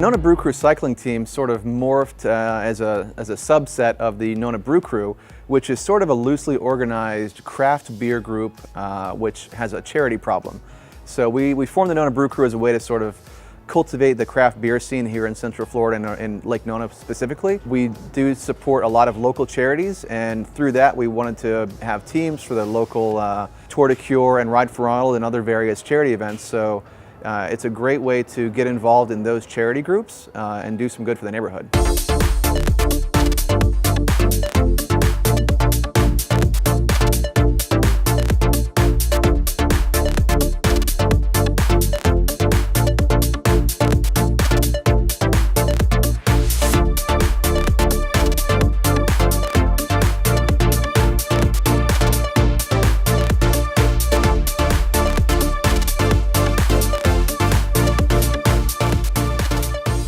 Nona Brew Crew cycling team sort of morphed as a subset of the Nona Brew Crew, which is sort of a loosely organized craft beer group which has a charity problem. So we formed the Nona Brew Crew as a way to sort of cultivate the craft beer scene here in Central Florida and in Lake Nona specifically. We do support a lot of local charities, and through that we wanted to have teams for the local Tour de Cure and Ride for Ronald and other various charity events. So it's a great way to get involved in those charity groups and do some good for the neighborhood.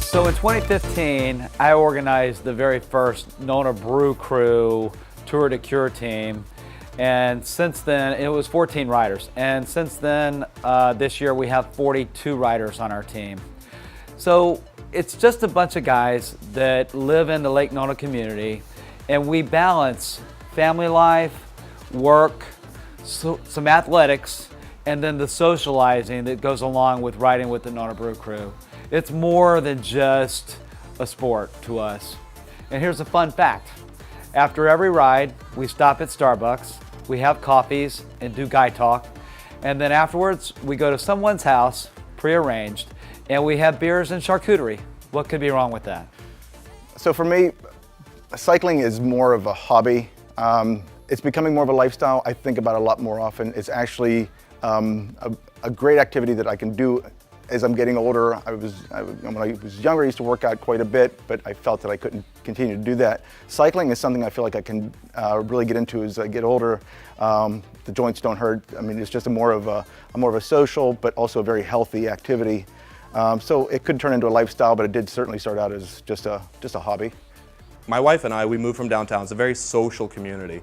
So in 2015, I organized the very first Nona Brew Crew Tour de Cure team. And since then, it was 14 riders. And since then, this year we have 42 riders on our team. So it's just a bunch of guys that live in the Lake Nona community, and we balance family life, work, some athletics, and then the socializing that goes along with riding with the Nona Brew Crew. It's more than just a sport to us. And here's a fun fact. After every ride, we stop at Starbucks, we have coffees and do guy talk, and then afterwards we go to someone's house, prearranged, and we have beers and charcuterie. What could be wrong with that? So for me, cycling is more of a hobby. It's becoming more of a lifestyle. I think about it a lot more often. It's actually a great activity that I can do as I'm getting older. When I was younger, I used to work out quite a bit, but I felt that I couldn't continue to do that. Cycling is something I feel like I can really get into as I get older. The joints don't hurt. I mean, it's just more of a social, but also a very healthy activity. So it could turn into a lifestyle, but it did certainly start out as just a hobby. My wife and I, we moved from downtown. It's a very social community.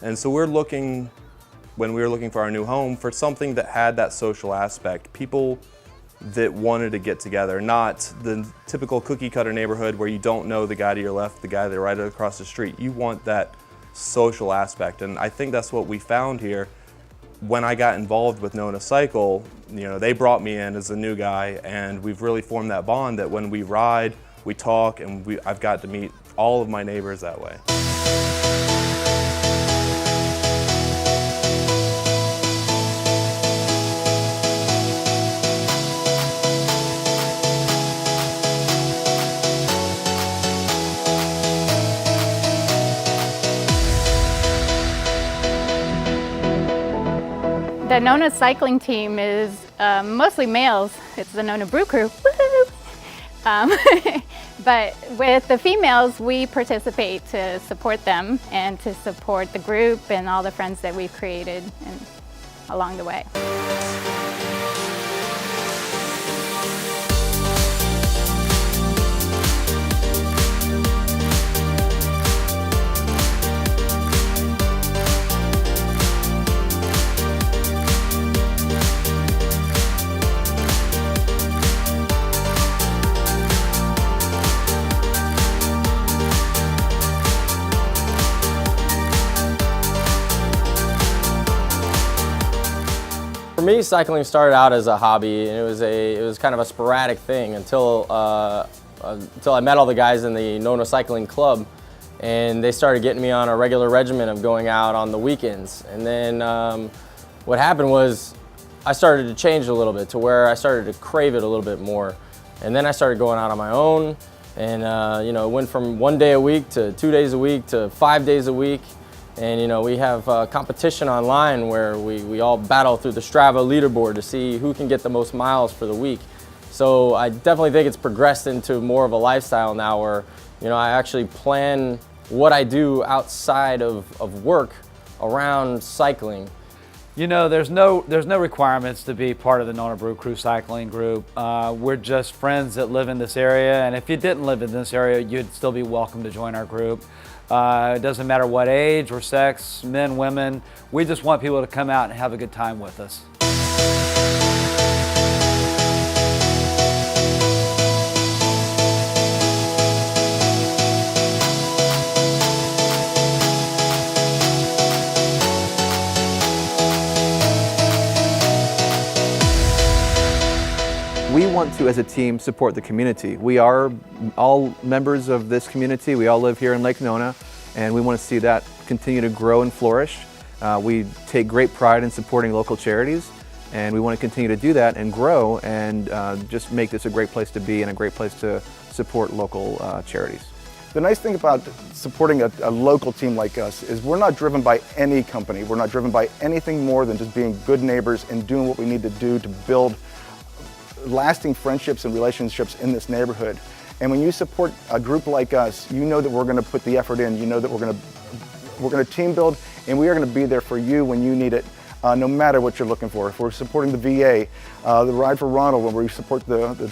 And so when we were looking for our new home, for something that had that social aspect, people that wanted to get together, not the typical cookie cutter neighborhood where you don't know the guy to your left, the guy that right across the street. You want that social aspect, and I think that's what we found here. When I got involved with Nona Cycle, they brought me in as a new guy, and we've really formed that bond that when we ride, we talk, and I've got to meet all of my neighbors that way. The Nona cycling team is mostly males. It's the Nona Brew Crew. But with the females, we participate to support them and to support the group and all the friends that we've created along the way. For me, cycling started out as a hobby, and it was kind of a sporadic thing until I met all the guys in the Nona Cycling Club, and they started getting me on a regular regimen of going out on the weekends. And then what happened was I started to change a little bit to where I started to crave it a little bit more. And then I started going out on my own, and it went from 1 day a week to 2 days a week to 5 days a week. And we have competition online where we all battle through the Strava leaderboard to see who can get the most miles for the week. So I definitely think it's progressed into more of a lifestyle now where I actually plan what I do outside of work around cycling. There's no requirements to be part of the Nona Brew Crew cycling group. We're just friends that live in this area, and if you didn't live in this area, you'd still be welcome to join our group. It doesn't matter what age or sex, men, women. We just want people to come out and have a good time with us. want to, as a team, support the community. We are all members of this community. We all live here in Lake Nona, and we want to see that continue to grow and flourish. We take great pride in supporting local charities, and we want to continue to do that and grow and just make this a great place to be and a great place to support local charities. The nice thing about supporting a local team like us is we're not driven by any company. We're not driven by anything more than just being good neighbors and doing what we need to do to build lasting friendships and relationships in this neighborhood. And when you support a group like us, you know that we're going to put the effort in. You know that we're going to team build, and we are going to be there for you when you need it, no matter what you're looking for. If we're supporting the VA, the Ride for Ronald, when we support the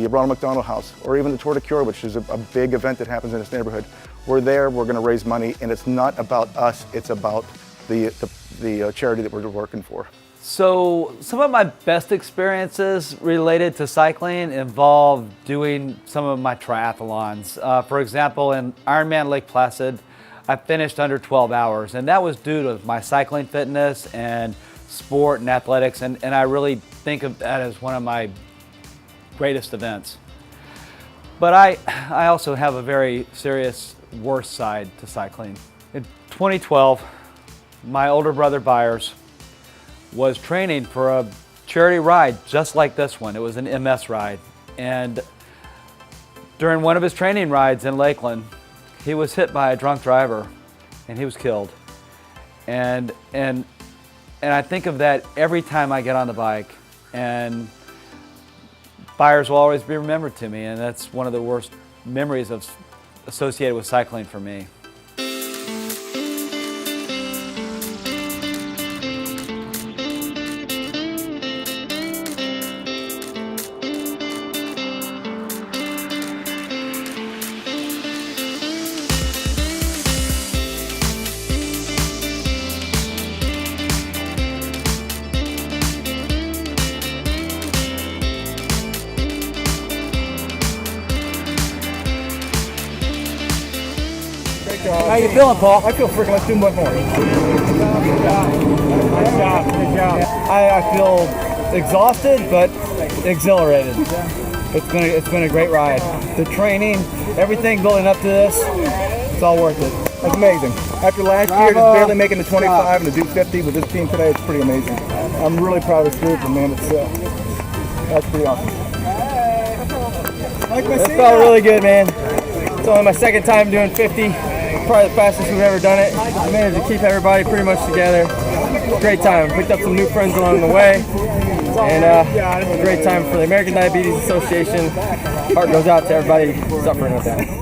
Ronald McDonald House, or even the Tour de Cure, which is a big event that happens in this neighborhood, we're there. We're going to raise money, and it's not about us. It's about the charity that we're working for. So some of my best experiences related to cycling involve doing some of my triathlons. For example, in Ironman Lake Placid, I finished under 12 hours, and that was due to my cycling fitness and sport and athletics, and I really think of that as one of my greatest events. But I also have a very serious worst side to cycling. In 2012, my older brother Byers was training for a charity ride just like this one. It was an MS ride, and during one of his training rides in Lakeland, he was hit by a drunk driver and he was killed. And I think of that every time I get on the bike, and Byers will always be remembered to me, and that's one of the worst memories associated with cycling for me. How you feeling, Paul? I feel freaking like 2 months more. Nice job. Good job. I feel exhausted but exhilarated. It's been a great ride. The training, everything building up to this, it's all worth it. That's amazing. After last year, just barely making the 25 and to do 50 with this team today, it's pretty amazing. I'm really proud of this group, and man, that's pretty awesome. It felt really good, man. It's only my second time doing 50. Probably the fastest we've ever done it. I managed to keep everybody pretty much together. Great time. Picked up some new friends along the way. And a great time for the American Diabetes Association. Heart goes out to everybody suffering with that.